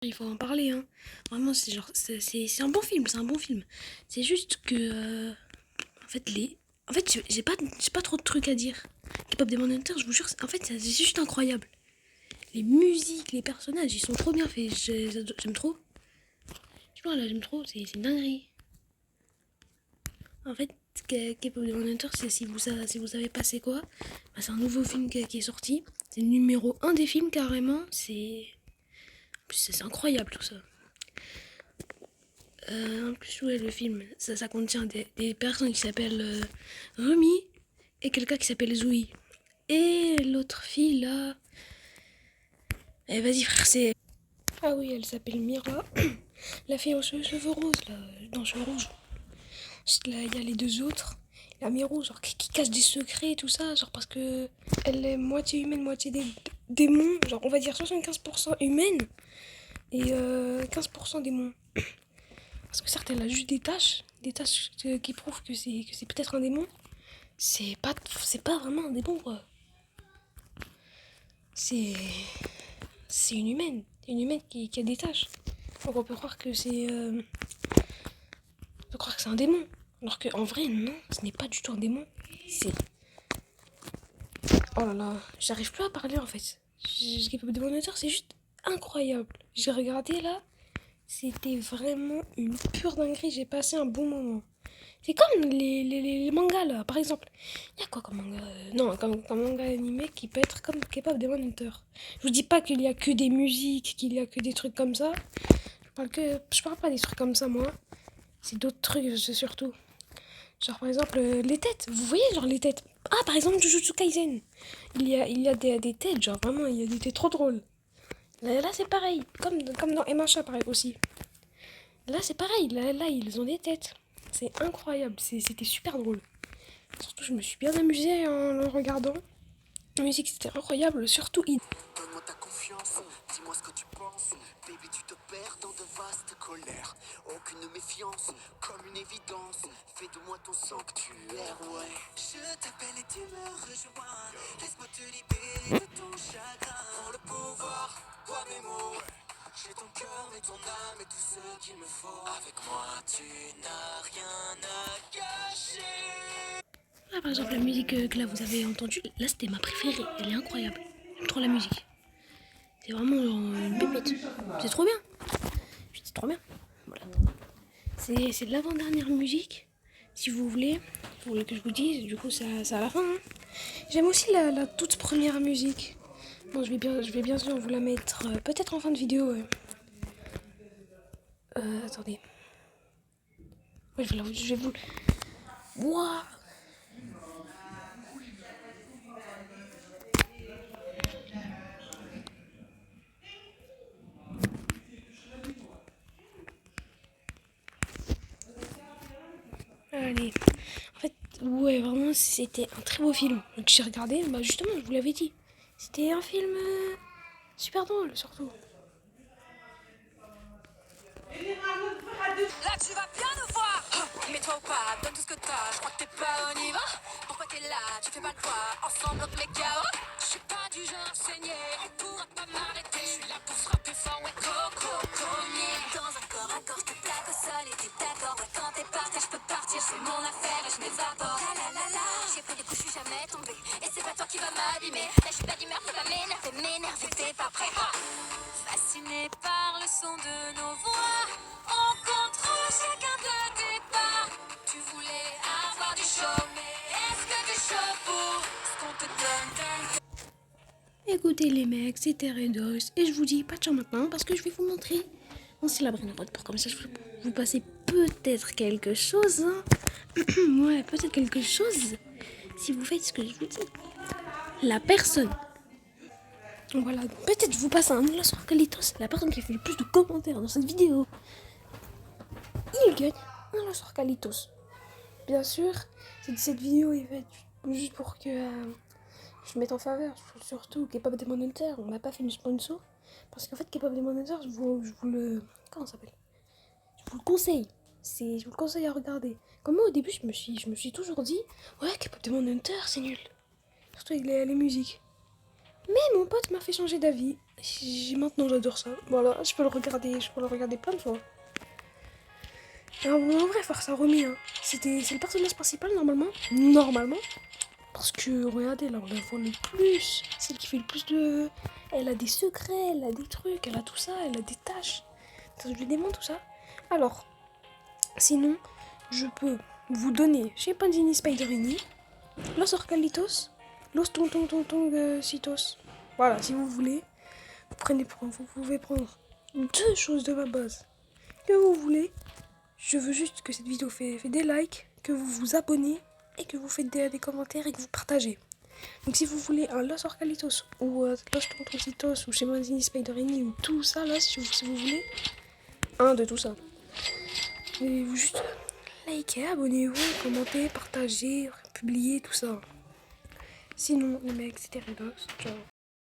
Il faut en parler, hein. Vraiment, c'est genre, c'est un bon film, c'est un bon film. C'est juste que, en fait, j'ai pas trop de trucs à dire. K-pop Demon Hunter, je vous jure, en fait, c'est juste incroyable. Les musiques, les personnages, ils sont trop bien faits. J'aime trop. Je sais pas, là, j'aime trop, c'est une dinguerie. En fait, K-pop Demon Hunter, c'est si vous savez pas c'est quoi, bah, c'est un nouveau film qui est sorti. C'est le numéro un des films, carrément. C'est incroyable tout ça. En plus, ouais, le film, ça contient des personnes qui s'appellent Rumi et quelqu'un qui s'appelle Zoui. Et l'autre fille là. Eh, vas-y, frère, c'est. Ah oui, elle s'appelle Mira. La fille aux cheveux roses, là, dans les cheveux rouges. Ensuite, là, il y a les deux autres. La Miro, genre, qui cache des secrets et tout ça, genre, parce que elle est moitié humaine, moitié démon. Genre, on va dire 75% humaine et 15% démon. Parce que certes, elle a juste des tâches qui prouvent que c'est peut-être un démon. C'est pas vraiment un démon, quoi. C'est c'est une humaine qui a des tâches. Donc on peut croire que on peut croire que c'est un démon. Alors qu'en vrai, non, ce n'est pas du tout un démon. C'est oh là là, j'arrive plus à parler en fait. Skip de Monitor, c'est juste incroyable. J'ai regardé là, c'était vraiment une pure dinguerie. J'ai passé un bon moment. C'est comme les mangas là, par exemple. Il y a quoi comme manga non, comme manga animé qui peut être comme K-pop Demon Hunter. Je vous dis pas qu'il y a que des musiques, qu'il y a que des trucs comme ça. Je parle pas des trucs comme ça moi. C'est d'autres trucs surtout. Genre par exemple les têtes. Vous voyez genre les têtes. Ah par exemple Jujutsu Kaisen. Il y a des têtes, genre vraiment il y a des têtes trop drôles. Là c'est pareil, comme dans MHA pareil aussi. Là c'est pareil, là ils ont des têtes. C'est incroyable, c'était super drôle. Surtout, je me suis bien amusée en le regardant. La musique, c'était incroyable, surtout il. Donne-moi ta confiance, dis-moi ce que tu penses. Baby, tu te perds dans de vastes colères. Aucune méfiance, comme une évidence. Fais de moi ton sanctuaire, ouais. Je t'appelle et tu me rejoins. Laisse-moi te libérer de ton chagrin. Prends le pouvoir, toi mes mots. J'ai ton cœur et ton âme et tout ce qu'il me faut. Avec moi, tu n'as rien à cacher. Ah, par exemple, la musique que là vous avez entendue, là c'était ma préférée, elle est incroyable. J'aime trop la musique. C'est vraiment genre une pépite. C'est trop bien. C'est trop bien. Voilà. C'est l'avant-dernière musique. Si vous voulez que je vous dise, du coup, c'est à la fin. Hein. J'aime aussi la toute première musique. Bon, je vais bien sûr vous la mettre peut-être en fin de vidéo. Attendez. Ouais, je vais vous. Wouah. Allez. En fait, ouais, vraiment, c'était un très beau film. Donc, j'ai regardé, bah justement, je vous l'avais dit. C'était un film super drôle, surtout. Là tu vas bien nous voir. Mets-toi au pas, donne tout ce que t'as. Je crois que t'es pas au niveau. Pourquoi t'es là, tu fais pas le poids. Ensemble on te met KO. Je suis pas du genre à saigner. On pourra pas m'arrêter. Je suis là pour frapper fort, ouais, coco, cogner. Dans un corps à corps, je te plaque au sol et t'es d'accord. Ouais, quand t'es par terre, je peux partir. C'est mon affaire et je m'évapore. La la la la. J'ai pris des coups, je suis jamais tombé. Et c'est pas toi qui va m'abîmer. Là je suis pas d'humeur, faut pas m'énerver, t'es pas prêt. Ah. Fasciné par le son de nos voix, on contrôle chacun de départ. Tu voulais avoir du show, mais est-ce que t'es chaud pour ce qu'on te donne? Écoutez les mecs, c'était Redos. Et je vous dis pas de chance maintenant parce que je vais vous montrer mon célèbre numéro pour comme ça je vous passez peut-être quelque chose. Hein. Ouais, peut-être quelque chose si vous faites ce que je vous dis. La personne. Voilà, peut-être je vous passe un Oscar Kalitos, la personne qui a fait le plus de commentaires dans cette vidéo. Il gagne un Oscar Kalitos. Bien sûr, cette vidéo est faite juste pour que je mette en faveur, surtout K-pop Demon Hunter. On m'a pas fait une sponsor. Parce qu'en fait, K-pop Demon Hunter, je vous le. Comment ça s'appelle? Je vous le conseille. Je vous le conseille à regarder. Comme moi, au début, je me suis toujours dit ouais, K-pop Demon Hunter, c'est nul. Surtout avec les musiques. Mais mon pote m'a fait changer d'avis. Maintenant j'adore ça. Voilà, je peux le regarder plein de fois. Alors, en vrai, faire ça remis, hein. C'est le personnage principal normalement. Normalement. Parce que regardez, là on la voit le plus. Celle qui fait le plus de. Elle a des secrets, elle a des trucs, elle a tout ça, elle a des tâches. Ça je lui demande tout ça. Alors, sinon, je peux vous donner chez Panzini Spiderini, Los Orcalitos, Los Citos. Voilà, si vous voulez, vous pouvez prendre 2 choses de ma base que vous voulez. Je veux juste que cette vidéo fait des likes, que vous vous abonnez et que vous faites des commentaires et que vous partagez. Donc si vous voulez un Los Orcalitos ou Los Tontoncitos ou chez Manzini Spiderini ou tout ça là, si vous voulez, un de tout ça. Et vous juste likez, abonnez-vous, commentez, partagez, publiez, tout ça. Sinon les mecs, c'était Redox, ciao.